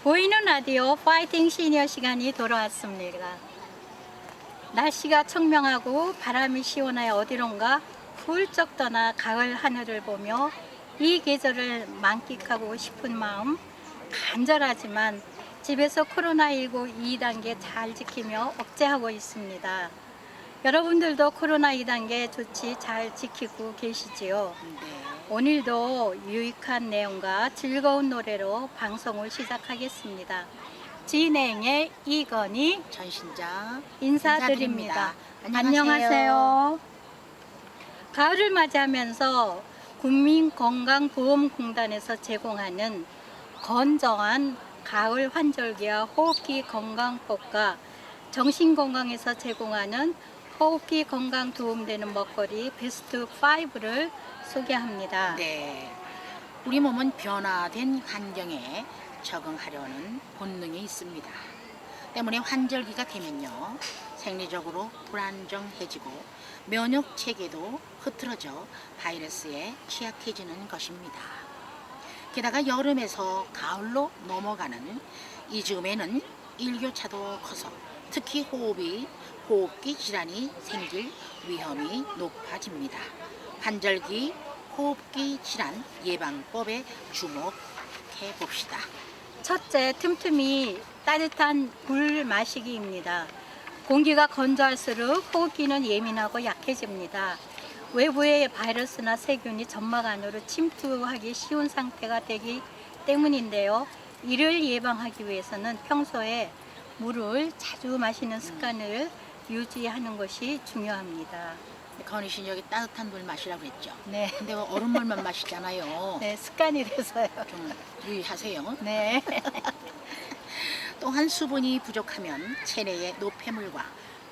보이는 라디오 파이팅 시니어 시간이 돌아왔습니다. 날씨가 청명하고 바람이 시원하여 어디론가 훌쩍 떠나 가을 하늘을 보며 이 계절을 만끽하고 싶은 마음 간절하지만 집에서 코로나19 2단계 잘 지키며 억제하고 있습니다. 여러분들도 코로나 2단계 조치 잘 지키고 계시지요? 네. 오늘도 유익한 내용과 즐거운 노래로 방송을 시작하겠습니다. 진행의 이건희 전신장 인사드립니다. 안녕하세요. 안녕하세요. 가을을 맞이하면서 국민건강보험공단에서 제공하는 건강한 가을 환절기와 호흡기 건강법과 정신건강에서 제공하는 호흡기 건강 도움되는 먹거리 베스트 5를 소개합니다. 네. 우리 몸은 변화된 환경에 적응하려는 본능이 있습니다. 때문에 환절기가 되면요, 생리적으로 불안정해지고 면역 체계도 흐트러져 바이러스에 취약해지는 것입니다. 게다가 여름에서 가을로 넘어가는 이 즈음에는 일교차도 커서 특히 호흡기 질환이 생길 위험이 높아집니다. 환절기 호흡기 질환 예방법에 주목해 봅시다. 첫째, 틈틈이 따뜻한 물 마시기입니다. 공기가 건조할수록 호흡기는 예민하고 약해집니다. 외부의 바이러스나 세균이 점막 안으로 침투하기 쉬운 상태가 되기 때문인데요. 이를 예방하기 위해서는 평소에 물을 자주 마시는 습관을 유지하는 것이 중요합니다. 건희 씨는 여기 따뜻한 물 마시라고 했죠. 네, 근데 왜 얼음물만 마시잖아요. 네, 습관이 돼서요. 좀 유의하세요. 네. 또한 수분이 부족하면 체내에 노폐물과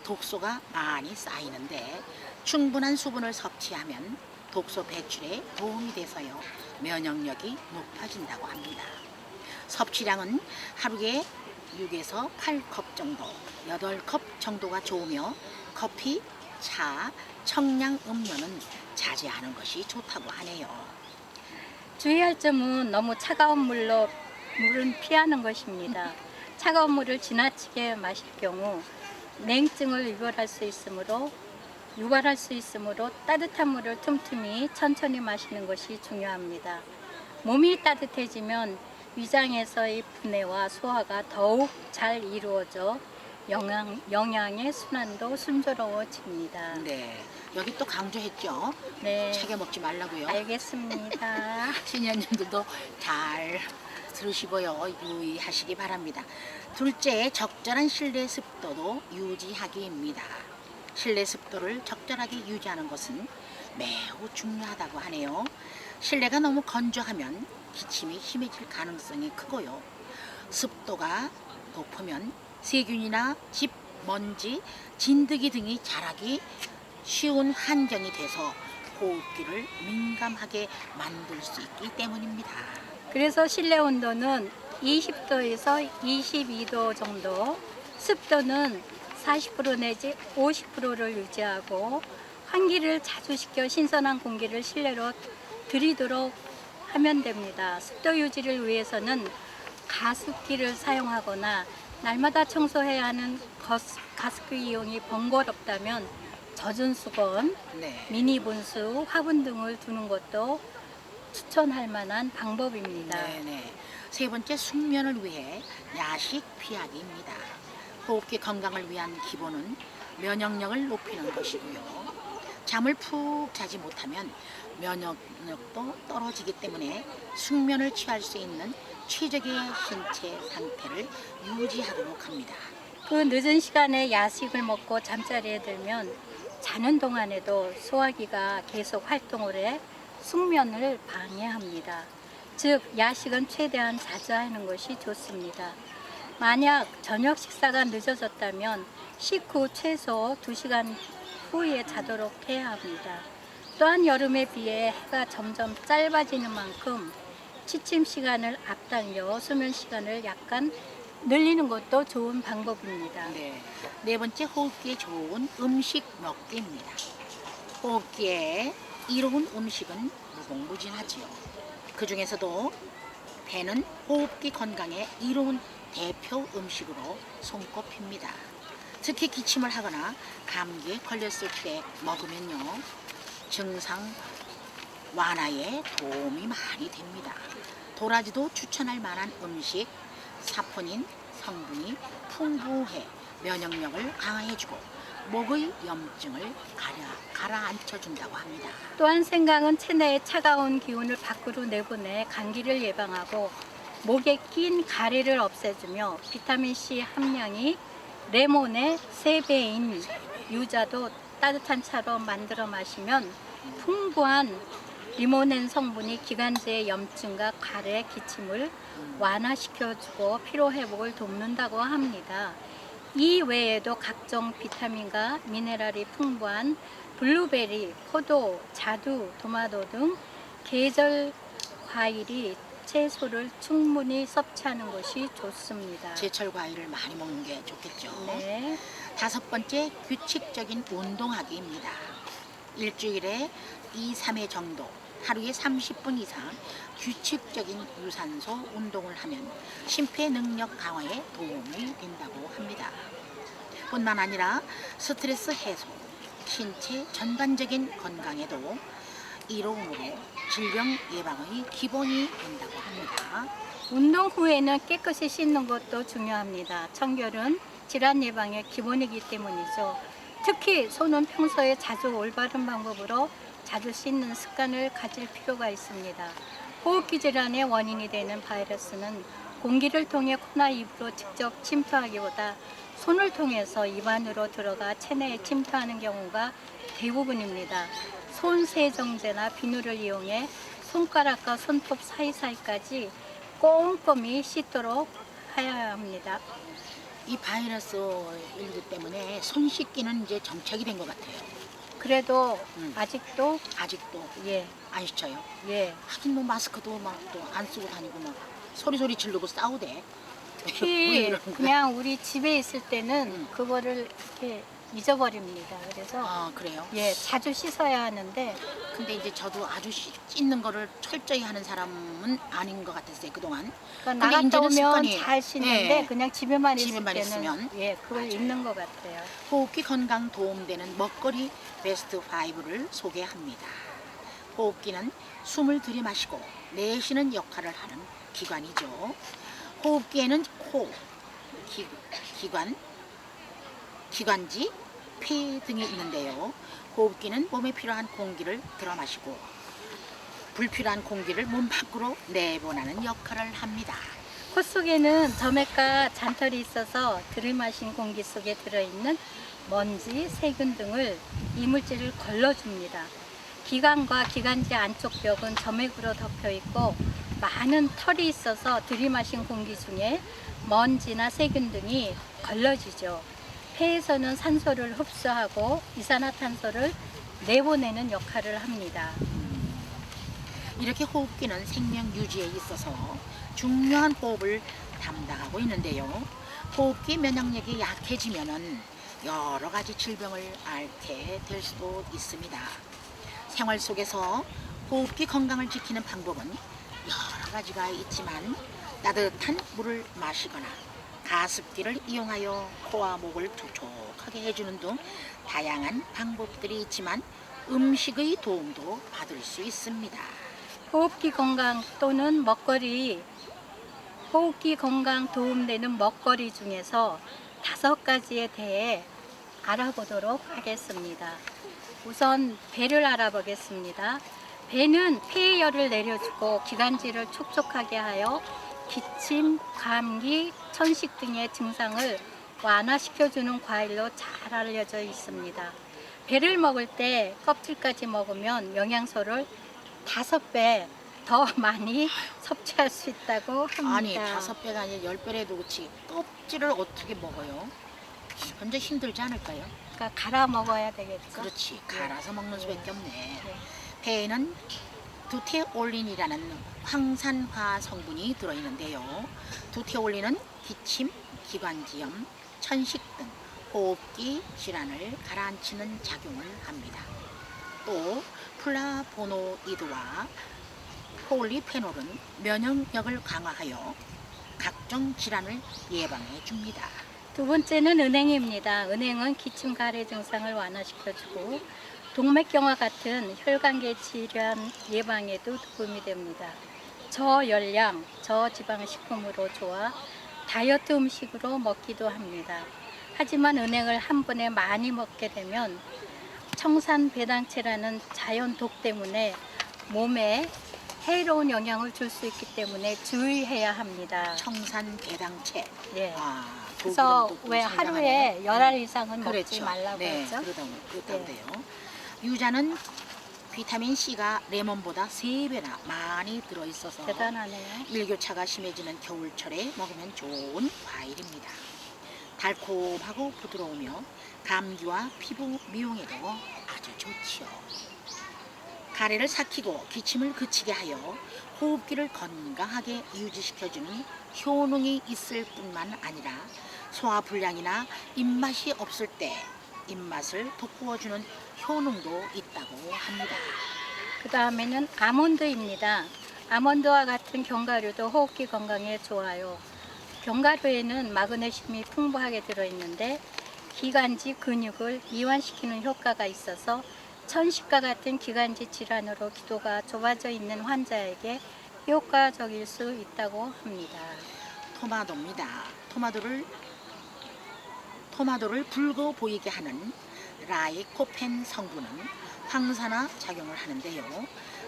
독소가 많이 쌓이는데 충분한 수분을 섭취하면 독소 배출에 도움이 돼서요, 면역력이 높아진다고 합니다. 섭취량은 하루에 6에서 8컵 정도, 8컵 정도가 좋으며 커피, 차, 청량 음료는 자제하는 것이 좋다고 하네요. 주의할 점은 너무 차가운 물은 피하는 것입니다. 차가운 물을 지나치게 마실 경우 냉증을 유발할 수 있으므로 따뜻한 물을 틈틈이 천천히 마시는 것이 중요합니다. 몸이 따뜻해지면 위장에서의 분해와 소화가 더욱 잘 이루어져 영양의 순환도 순조로워집니다. 네, 여기 또 강조했죠. 네, 차게 먹지 말라고요. 알겠습니다. 시니어님들도 잘 들으시고요, 유의하시기 바랍니다. 둘째, 적절한 실내 습도도 유지하기입니다. 실내 습도를 적절하게 유지하는 것은 매우 중요하다고 하네요. 실내가 너무 건조하면 기침이 심해질 가능성이 크고요, 습도가 높으면 세균이나 집, 먼지, 진드기 등이 자라기 쉬운 환경이 돼서 호흡기를 민감하게 만들 수 있기 때문입니다. 그래서 실내 온도는 20도에서 22도 정도, 습도는 40% 내지 50%를 유지하고 환기를 자주 시켜 신선한 공기를 실내로 들이도록 하면 됩니다. 습도 유지를 위해서는 가습기를 사용하거나 날마다 청소해야 하는 가습기 이용이 번거롭다면 젖은 수건, 네. 미니 분수, 화분 등을 두는 것도 추천할 만한 방법입니다. 네네. 세 번째, 숙면을 위해 야식 피하기입니다. 호흡기 건강을 위한 기본은 면역력을 높이는 것이고요, 잠을 푹 자지 못하면 면역력도 떨어지기 때문에 숙면을 취할 수 있는 최적의 신체 상태를 유지하도록 합니다. 그 늦은 시간에 야식을 먹고 잠자리에 들면 자는 동안에도 소화기가 계속 활동을 해 숙면을 방해합니다. 즉, 야식은 최대한 자주 하는 것이 좋습니다. 만약 저녁 식사가 늦어졌다면 식후 최소 2시간 후에 자도록 해야 합니다. 또한 여름에 비해 해가 점점 짧아지는 만큼 취침 시간을 앞당겨 수면 시간을 약간 늘리는 것도 좋은 방법입니다. 네 번째, 호흡기에 좋은 음식 먹기입니다. 호흡기에 이로운 음식은 무궁무진하지요. 그 중에서도 배는 호흡기 건강에 이로운 대표 음식으로 손꼽힙니다. 특히 기침을 하거나 감기에 걸렸을 때 먹으면요, 증상 완화에 도움이 많이 됩니다. 도라지도 추천할 만한 음식, 사포닌 성분이 풍부해 면역력을 강화해주고 목의 염증을 가라앉혀준다고 합니다. 또한 생강은 체내의 차가운 기운을 밖으로 내보내 감기를 예방하고 목에 낀 가래를 없애주며 비타민C 함량이 레몬의 3배인 유자도 따뜻한 차로 만들어 마시면 풍부한 리모넨 성분이 기관지의 염증과 가래, 기침을 완화시켜주고 피로회복을 돕는다고 합니다. 이 외에도 각종 비타민과 미네랄이 풍부한 블루베리, 포도, 자두, 토마토 등 계절 과일이 채소를 충분히 섭취하는 것이 좋습니다. 제철 과일을 많이 먹는 게 좋겠죠. 네. 5번째, 규칙적인 운동하기입니다. 일주일에 2, 3회 정도 하루에 30분 이상 규칙적인 유산소 운동을 하면 심폐 능력 강화에 도움이 된다고 합니다. 뿐만 아니라 스트레스 해소, 신체 전반적인 건강에도 이로움으로 질병 예방의 기본이 된다고 합니다. 운동 후에는 깨끗이 씻는 것도 중요합니다. 청결은 질환 예방의 기본이기 때문이죠. 특히 손은 평소에 자주 올바른 방법으로 자주 씻는 습관을 가질 필요가 있습니다. 호흡기 질환의 원인이 되는 바이러스는 공기를 통해 코나 입으로 직접 침투하기보다 손을 통해서 입 안으로 들어가 체내에 침투하는 경우가 대부분입니다. 손 세정제나 비누를 이용해 손가락과 손톱 사이사이까지 꼼꼼히 씻도록 하여야 합니다. 이 바이러스 일기 때문에 손 씻기는 이제 정착이 된 것 같아요. 그래도 아직도 아직도 예, 안 씻어요. 예. 하긴 뭐 마스크도 막 또 안 쓰고 다니고 막 소리 지르고 싸우대. 왜 특히 이러는 거야? 그냥 우리 집에 있을 때는 그거를 이렇게 잊어버립니다. 그래서 아, 그래요? 예, 자주 씻어야 하는데 근데 이제 저도 아주 씻는 거를 철저히 하는 사람은 아닌 것 같았어요, 그동안. 그러니까 근데 나갔다 이제는 오면 습관이- 잘 씻는데 예. 그냥 집에만 있을 집에만 때는 있으면 예, 그걸 맞아요. 잊는 것 같아요. 호흡기 건강 도움되는 먹거리 베스트 5를 소개합니다. 호흡기는 숨을 들이마시고 내쉬는 역할을 하는 기관이죠. 호흡기에는 코, 기관지, 폐 등이 있는데요. 호흡기는 몸에 필요한 공기를 들어마시고 불필요한 공기를 몸 밖으로 내보내는 역할을 합니다. 코 속에는 점액과 잔털이 있어서 들이마신 공기 속에 들어있는 먼지, 세균 등을 이물질을 걸러줍니다. 기관과 기관지 안쪽 벽은 점액으로 덮여 있고 많은 털이 있어서 들이마신 공기 중에 먼지나 세균 등이 걸러지죠. 폐에서는 산소를 흡수하고 이산화탄소를 내보내는 역할을 합니다. 이렇게 호흡기는 생명 유지에 있어서 중요한 호흡을 담당하고 있는데요. 호흡기 면역력이 약해지면은 여러 가지 질병을 앓게 될 수도 있습니다. 생활 속에서 호흡기 건강을 지키는 방법은 여러 가지가 있지만 따뜻한 물을 마시거나 가습기를 이용하여 코와 목을 촉촉하게 해주는 등 다양한 방법들이 있지만 음식의 도움도 받을 수 있습니다. 호흡기 건강 또는 먹거리, 호흡기 건강 도움되는 먹거리 중에서 5가지에 대해 알아보도록 하겠습니다. 우선 배를 알아보겠습니다. 배는 폐의 열을 내려주고 기관지를 촉촉하게 하여 기침, 감기, 천식 등의 증상을 완화시켜주는 과일로 잘 알려져 있습니다. 배를 먹을 때 껍질까지 먹으면 영양소를 5배 더 많이 섭취할 수 있다고 합니다. 아니 5배가 아니라 10배라도 그렇지 껍질을 어떻게 먹어요? 굉장히 힘들지 않을까요? 그러니까 갈아 먹어야 되겠죠. 그렇지, 갈아서 먹는 수밖에 없네. 네. 배에는 두테올린이라는 황산화 성분이 들어있는데요. 두테올린은 기침, 기관지염, 천식 등 호흡기 질환을 가라앉히는 작용을 합니다. 또 플라보노이드와 폴리페놀은 면역력을 강화하여 각종 질환을 예방해 줍니다. 두 번째는 은행입니다. 은행은 기침 가래 증상을 완화시켜주고 동맥경화 같은 혈관계 질환 예방에도 도움이 됩니다. 저열량, 저지방 식품으로 좋아 다이어트 음식으로 먹기도 합니다. 하지만 은행을 한 번에 많이 먹게 되면 청산 배당체라는 자연 독 때문에 몸에 해로운 영향을 줄 수 있기 때문에 주의해야 합니다. 청산 배당체. 예. 독은 그래서 또 왜 상당하네. 하루에 10알 이상은 먹지 그렇죠. 말라고 네, 했죠? 그렇다고 네. 돼요. 유자는 비타민 C가 레몬보다 3배나 많이 들어있어서 대단하네요. 일교차가 심해지는 겨울철에 먹으면 좋은 과일입니다. 달콤하고 부드러우며 감기와 피부 미용에도 아주 좋지요. 가래를 삭히고 기침을 그치게 하여 호흡기를 건강하게 유지시켜주는 효능이 있을 뿐만 아니라 소화불량이나 입맛이 없을 때 입맛을 돋구어주는 효능도 있다고 합니다. 그 다음에는 아몬드입니다. 아몬드와 같은 견과류도 호흡기 건강에 좋아요. 견과류에는 마그네슘이 풍부하게 들어있는데 기관지 근육을 이완시키는 효과가 있어서 천식과 같은 기관지 질환으로 기도가 좁아져 있는 환자에게 효과적일 수 있다고 합니다. 토마토입니다. 토마토를 붉어 보이게 하는 라이코펜 성분은 황산화 작용을 하는데요.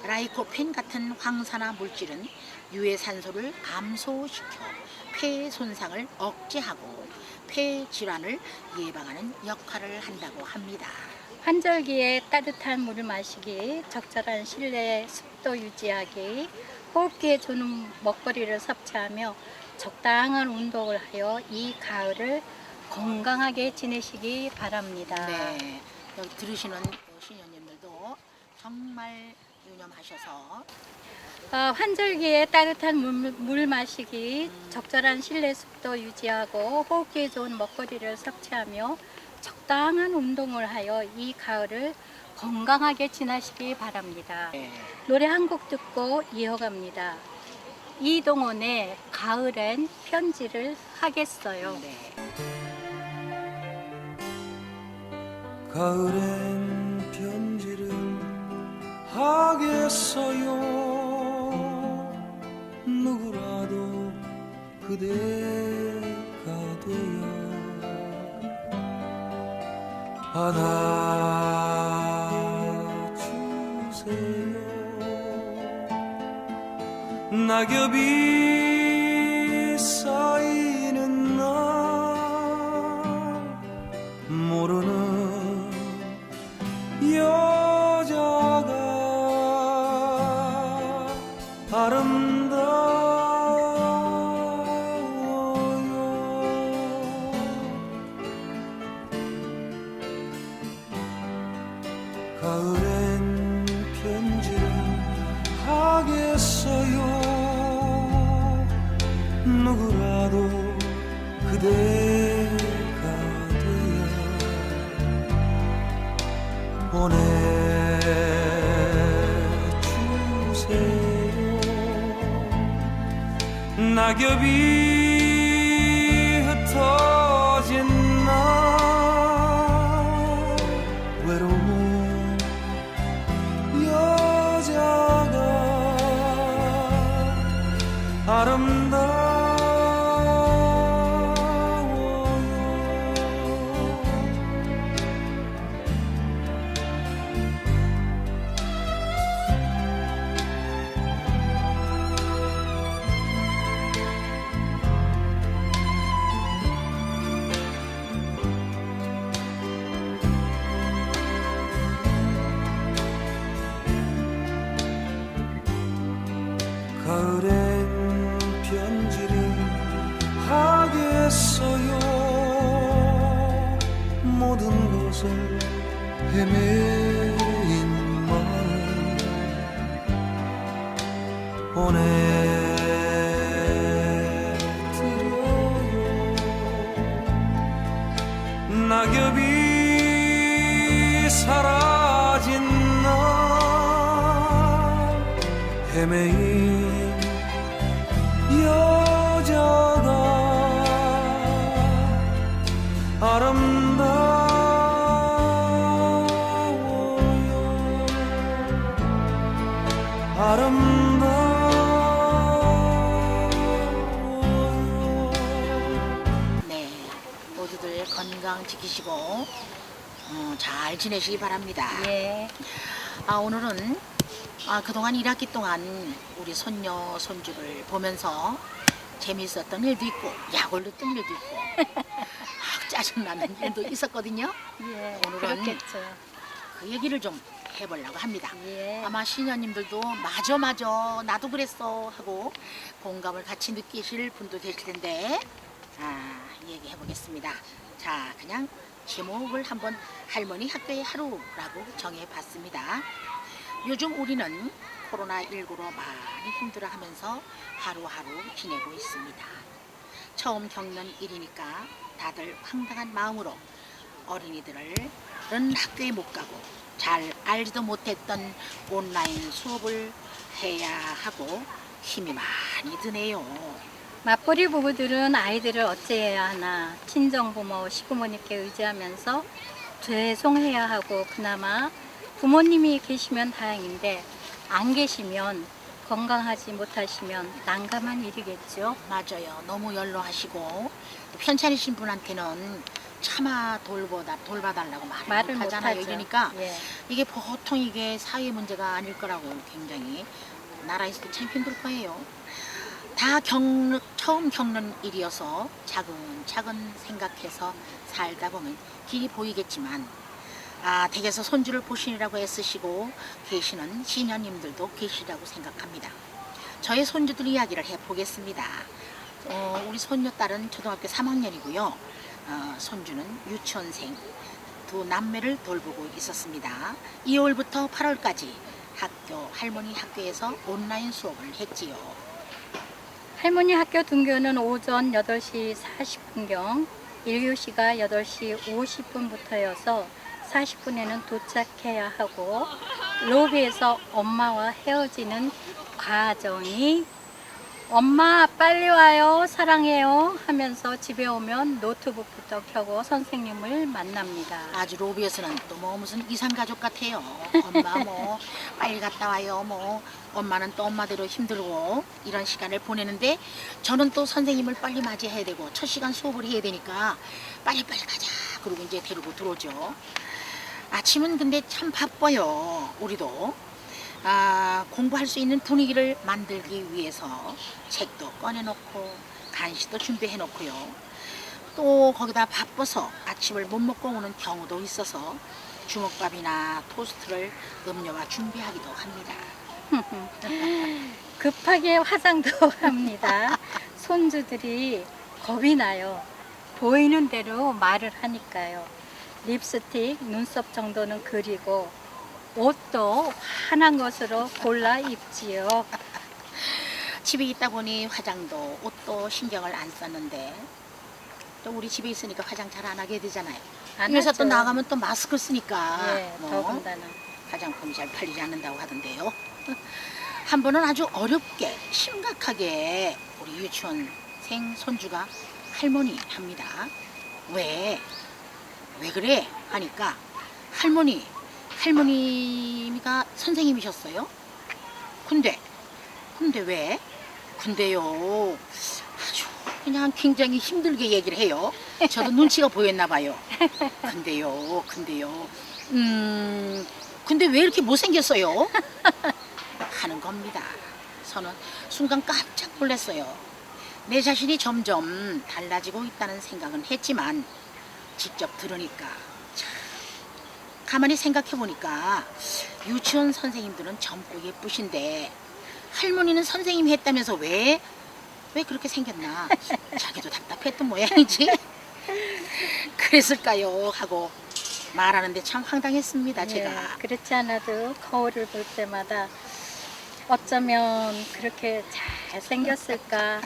라이코펜 같은 황산화 물질은 유해산소를 감소시켜 폐 손상을 억제하고 폐 질환을 예방하는 역할을 한다고 합니다. 환절기에 따뜻한 물을 마시기, 적절한 실내 습도 유지하기, 호흡기에 좋은 먹거리를 섭취하며 적당한 운동을 하여 이 가을을 건강하게 지내시기 바랍니다. 네, 여기 들으시는 신녀님들도 정말 유념하셔서 환절기에 따뜻한 물 마시기, 적절한 실내 습도 유지하고 호흡기에 좋은 먹거리를 섭취하며 적당한 운동을 하여 이 가을을 건강하게 지나시기 바랍니다. 네. 노래 한 곡 듣고 이어갑니다. 이동원의 가을엔 편지를 하겠어요. 네. 가을엔 편지를 하겠어요. 누구라도 그대가 되어 안아주세요. 낙엽이 쌓이는 날 모르는 여자가 아름다워요. 가을엔 편지를 하겠어요. 누구라도 그대가 되어 보내주세요. 낙엽이 흩어진 날 외로운 여자가 가을엔 편지를 하겠어요. 모든 것을 헤매인 마음 보내드려요. 낙엽이 사라진 날 헤매인 여자가 아름다워요. 네, 모두들 건강 지키시고 잘 지내시기 바랍니다. 예. 오늘은 그동안 1학기 동안 우리 손녀, 손주를 보면서 재미있었던 일도 있고 약올로 뜬 일도 있고 짜증나는 일도 있었거든요. 예. 오늘은 그렇겠죠. 그 얘기를 좀 해보려고 합니다. 예. 아마 시녀님들도 맞아 나도 그랬어 하고 공감을 같이 느끼실 분도 계실 텐데 얘기해 보겠습니다. 자, 그냥 제목을 한번 할머니 학교의 하루라고 정해봤습니다. 요즘 우리는 코로나19로 많이 힘들어하면서 하루하루 지내고 있습니다. 처음 겪는 일이니까 다들 황당한 마음으로 어린이들은 학교에 못 가고 잘 알지도 못했던 온라인 수업을 해야 하고 힘이 많이 드네요. 맞벌이 부부들은 아이들을 어찌해야 하나 친정부모, 시부모님께 의지하면서 죄송해야 하고 그나마 부모님이 계시면 다행인데 안 계시면 건강하지 못하시면 난감한 일이겠죠. 맞아요. 너무 연로하시고 또 편찮으신 분한테는 차마 돌봐달라고 말을 못하잖아요. 못하죠. 그러니까 예. 이게 보통 이게 사회 문제가 아닐 거라고 굉장히 나라에서도 참 힘들 거예요. 다 처음 겪는 일이어서 차근차근 생각해서 살다 보면 길이 보이겠지만 댁에서 손주를 보시느라고 애쓰시고 계시는 시녀님들도 계시라고 생각합니다. 저의 손주들 이야기를 해보겠습니다. 우리 손녀딸은 초등학교 3학년이고요. 손주는 유치원생 두 남매를 돌보고 있었습니다. 2월부터 8월까지 할머니 학교에서 온라인 수업을 했지요. 할머니 학교 등교는 오전 8시 40분경 1교시가 8시 50분부터여서 40분에는 도착해야 하고 로비에서 엄마와 헤어지는 과정이 엄마 빨리 와요 사랑해요 하면서 집에 오면 노트북부터 켜고 선생님을 만납니다. 아주 로비에서는 또 뭐 무슨 이상가족 같아요. 엄마 뭐 빨리 갔다 와요. 뭐 엄마는 또 엄마대로 힘들고 이런 시간을 보내는데 저는 또 선생님을 빨리 맞이해야 되고 첫 시간 수업을 해야 되니까 빨리 가자. 그리고 이제 데리고 들어오죠. 아침은 근데 참 바빠요. 우리도 공부할 수 있는 분위기를 만들기 위해서 책도 꺼내놓고 간식도 준비해놓고요. 또 거기다 바빠서 아침을 못 먹고 오는 경우도 있어서 주먹밥이나 토스트를 음료와 준비하기도 합니다. 급하게 화장도 합니다. 손주들이 겁이 나요. 보이는 대로 말을 하니까요. 립스틱, 눈썹 정도는 그리고 옷도 환한 것으로 골라 입지요. 집에 있다 보니 화장도 옷도 신경을 안 썼는데 또 우리 집에 있으니까 화장 잘 안 하게 되잖아요. 안 그래서 하죠. 또 나가면 또 마스크 쓰니까 예, 뭐 더군다나. 화장품이 잘 팔리지 않는다고 하던데요. 한 번은 아주 어렵게 심각하게 우리 유치원생 손주가 할머니 합니다. 왜 그래 하니까 할머니가 선생님이셨어요. 근데 왜? 근데요 아주 그냥 굉장히 힘들게 얘기를 해요. 저도 눈치가 보였나 봐요. 근데요 근데 왜 이렇게 못생겼어요? 하는 겁니다. 저는 순간 깜짝 놀랐어요. 내 자신이 점점 달라지고 있다는 생각은 했지만 직접 들으니까 참 가만히 생각해 보니까 유치원 선생님들은 젊고 예쁘신데 할머니는 선생님이 했다면서 왜 그렇게 생겼나 자기도 답답했던 모양이지. 그랬을까요 하고 말하는데 참 황당했습니다. 제가. 예, 그렇지 않아도 거울을 볼 때마다 어쩌면 그렇게 잘생겼을까,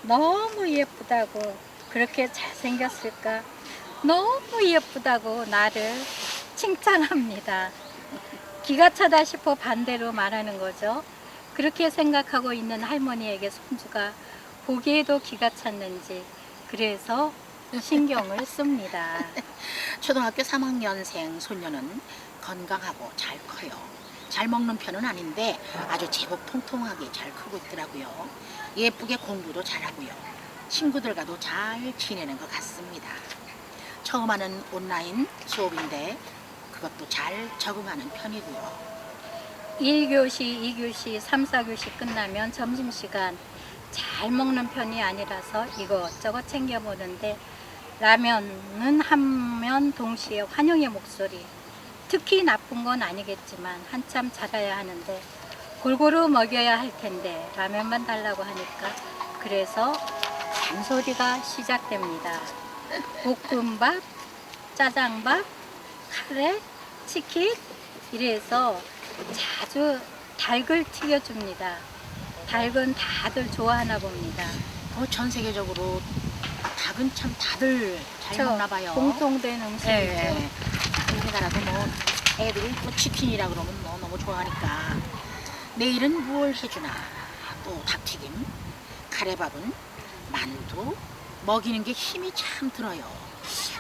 너무 예쁘다고 그렇게 잘생겼을까, 너무 예쁘다고 나를 칭찬합니다. 기가 차다 싶어 반대로 말하는 거죠. 그렇게 생각하고 있는 할머니에게 손주가 보기에도 기가 찼는지 그래서 신경을 씁니다. 초등학교 3학년생 손녀는 건강하고 잘 커요. 잘 먹는 편은 아닌데 아주 제법 통통하게 잘 크고 있더라고요. 예쁘게 공부도 잘하고요. 친구들과도 잘 지내는 것 같습니다. 처음 하는 온라인 수업인데 그것도 잘 적응하는 편이고요. 1교시, 2교시, 3, 4교시 끝나면 점심시간 잘 먹는 편이 아니라서 이것저것 챙겨보는데 라면은 하면 동시에 환영의 목소리. 특히 나쁜 건 아니겠지만 한참 자라야 하는데 골고루 먹여야 할 텐데 라면만 달라고 하니까 그래서 잔소리가 시작됩니다. 볶음밥, 짜장밥, 카레, 치킨 이래서 자주 닭을 튀겨줍니다. 닭은 다들 좋아하나 봅니다. 전 세계적으로 닭은 참 다들 잘 저 먹나 봐요. 공통된 음식이죠. 예. 우리나라도 뭐 애들이 또 치킨이라 그러면 뭐 너무 좋아하니까 내일은 무얼 해주나 또 닭튀김, 카레밥은 만두 먹이는 게 힘이 참 들어요.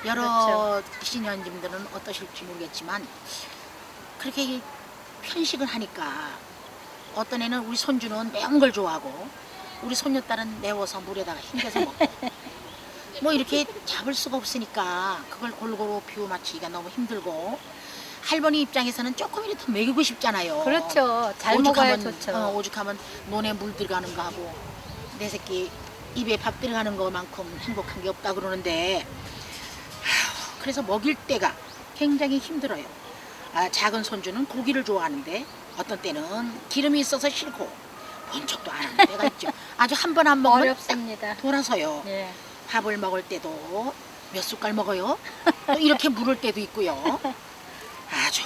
여러 신현님들은 어떠실지 모르겠지만 그렇게 편식을 하니까 어떤 애는 우리 손주는 매운 걸 좋아하고 우리 손녀딸은 매워서 물에다가 헹겨서 먹고 뭐 이렇게 잡을 수가 없으니까 그걸 골고루 비워 맞추기가 너무 힘들고 할머니 입장에서는 조금이라도 먹이고 싶잖아요. 그렇죠. 잘 먹어야 좋죠. 오죽하면 논에 물 들어가는 거 하고 내 새끼 입에 밥 들어가는 것만큼 행복한 게 없다 그러는데 그래서 먹일 때가 굉장히 힘들어요. 작은 손주는 고기를 좋아하는데 어떤 때는 기름이 있어서 싫고 본 척도 안 하는 때가 있죠. 아주 한 번 안 먹으면 어렵습니다. 딱 돌아서요. 예. 밥을 먹을 때도 몇 숟갈 먹어요. 또 이렇게 물을 때도 있고요. 아주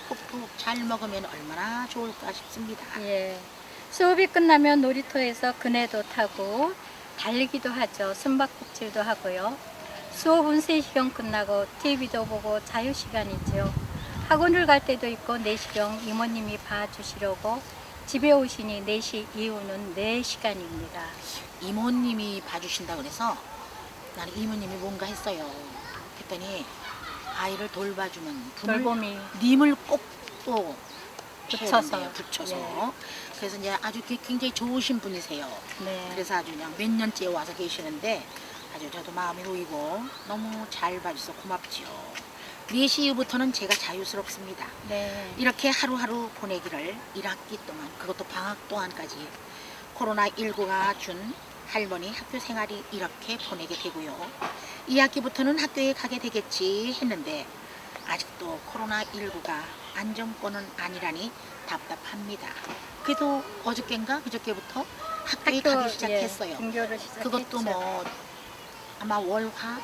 푹푹 잘 먹으면 얼마나 좋을까 싶습니다. 예. 수업이 끝나면 놀이터에서 그네도 타고 달리기도 하죠. 숨바꼭질도 하고요. 수업은 3시경 끝나고 TV도 보고 자유시간이죠. 학원을 갈 때도 있고 내시경 이모님이 봐주시려고 집에 오시니 4시 이후는 4시간입니다. 이모님이 봐주신다 그래서 나는 이모님이 뭔가 했어요. 했더니 아이를 돌봐주는 분을 돌봄이 님을 꼭 또 붙여서. 붙여서 네. 그래서 이제 아주 굉장히 좋으신 분이세요. 네. 그래서 아주 그냥 몇 년째 와서 계시는데 아주 저도 마음이 놓이고 너무 잘 봐주셔서 고맙지요. 4시 이후부터는 제가 자유스럽습니다. 네. 이렇게 하루하루 보내기를 1학기 동안 그것도 방학 동안까지 코로나19가 준 할머니 학교 생활이 이렇게 보내게 되고요. 2학기부터는 학교에 가게 되겠지 했는데 아직도 코로나19가 안정권은 아니라니 답답합니다. 그래도 어저께인가 그저께부터 학교에 가기 시작했어요. 예, 등교를 시작했죠. 그것도 뭐 아마 월화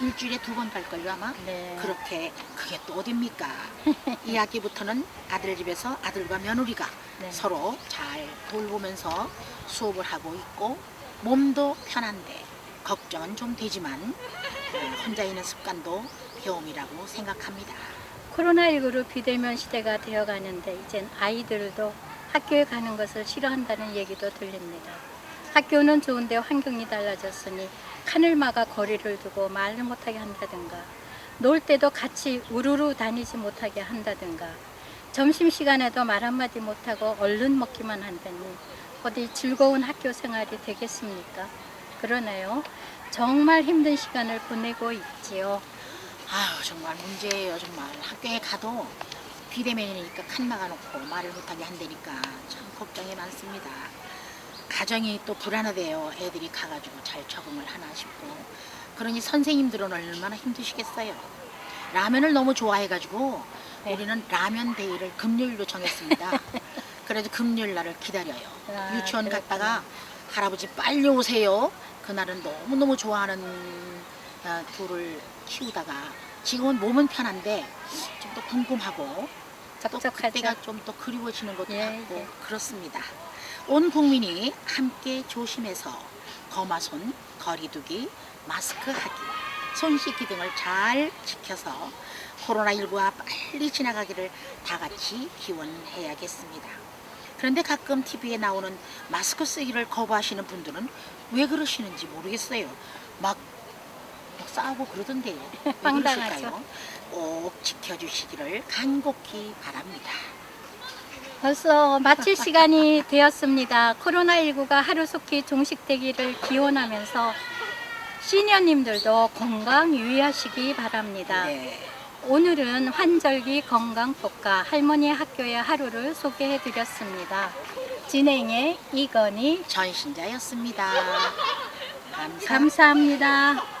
일주일에 2번 갈걸요 아마. 네. 그렇게 그게 또 어딥니까? 2학기부터는 아들 집에서 아들과 며느리가 네. 서로 잘 돌보면서 수업을 하고 있고 몸도 편한데 걱정은 좀 되지만 혼자 있는 습관도 배움이라고 생각합니다. 코로나19로 비대면 시대가 되어가는데 이젠 아이들도 학교에 가는 것을 싫어한다는 얘기도 들립니다. 학교는 좋은데 환경이 달라졌으니 칸을 막아 거리를 두고 말을 못하게 한다든가 놀 때도 같이 우르르 다니지 못하게 한다든가 점심시간에도 말 한마디 못하고 얼른 먹기만 한다니 어디 즐거운 학교 생활이 되겠습니까? 그러네요. 정말 힘든 시간을 보내고 있지요. 아유 정말 문제예요. 정말 학교에 가도 비대면이니까 칸 막아놓고 말을 못하게 한다니까 참 걱정이 많습니다. 가정이 또 불안하대요. 애들이 가가지고 잘 적응을 하나 싶고 그러니 선생님들은 얼마나 힘드시겠어요. 라면을 너무 좋아해가지고 네. 우리는 라면 데이를 금요일로 정했습니다. 그래도 금요일 날을 기다려요. 아, 유치원 그렇구나. 갔다가 할아버지 빨리 오세요. 그날은 너무너무 좋아하는 둘을 키우다가 지금은 몸은 편한데 좀 더 궁금하고 또 적적하죠. 그때가 좀 더 그리워지는 것도 예, 같고 예. 그렇습니다. 온 국민이 함께 조심해서 거마손, 거리두기, 마스크 하기, 손 씻기 등을 잘 지켜서 코로나19가 빨리 지나가기를 다 같이 기원해야겠습니다. 그런데 가끔 TV에 나오는 마스크 쓰기를 거부하시는 분들은 왜 그러시는지 모르겠어요. 막 싸우고 그러던데요. 왜 황당하죠. 그러실까요? 꼭 지켜주시기를 간곡히 바랍니다. 벌써 마칠 시간이 되었습니다. 코로나19가 하루속히 종식되기를 기원하면서 시니어님들도 건강 유의하시기 바랍니다. 네. 오늘은 환절기 건강법과 할머니 학교의 하루를 소개해 드렸습니다. 진행의 이건희 전신자였습니다. 감사합니다. 감사합니다.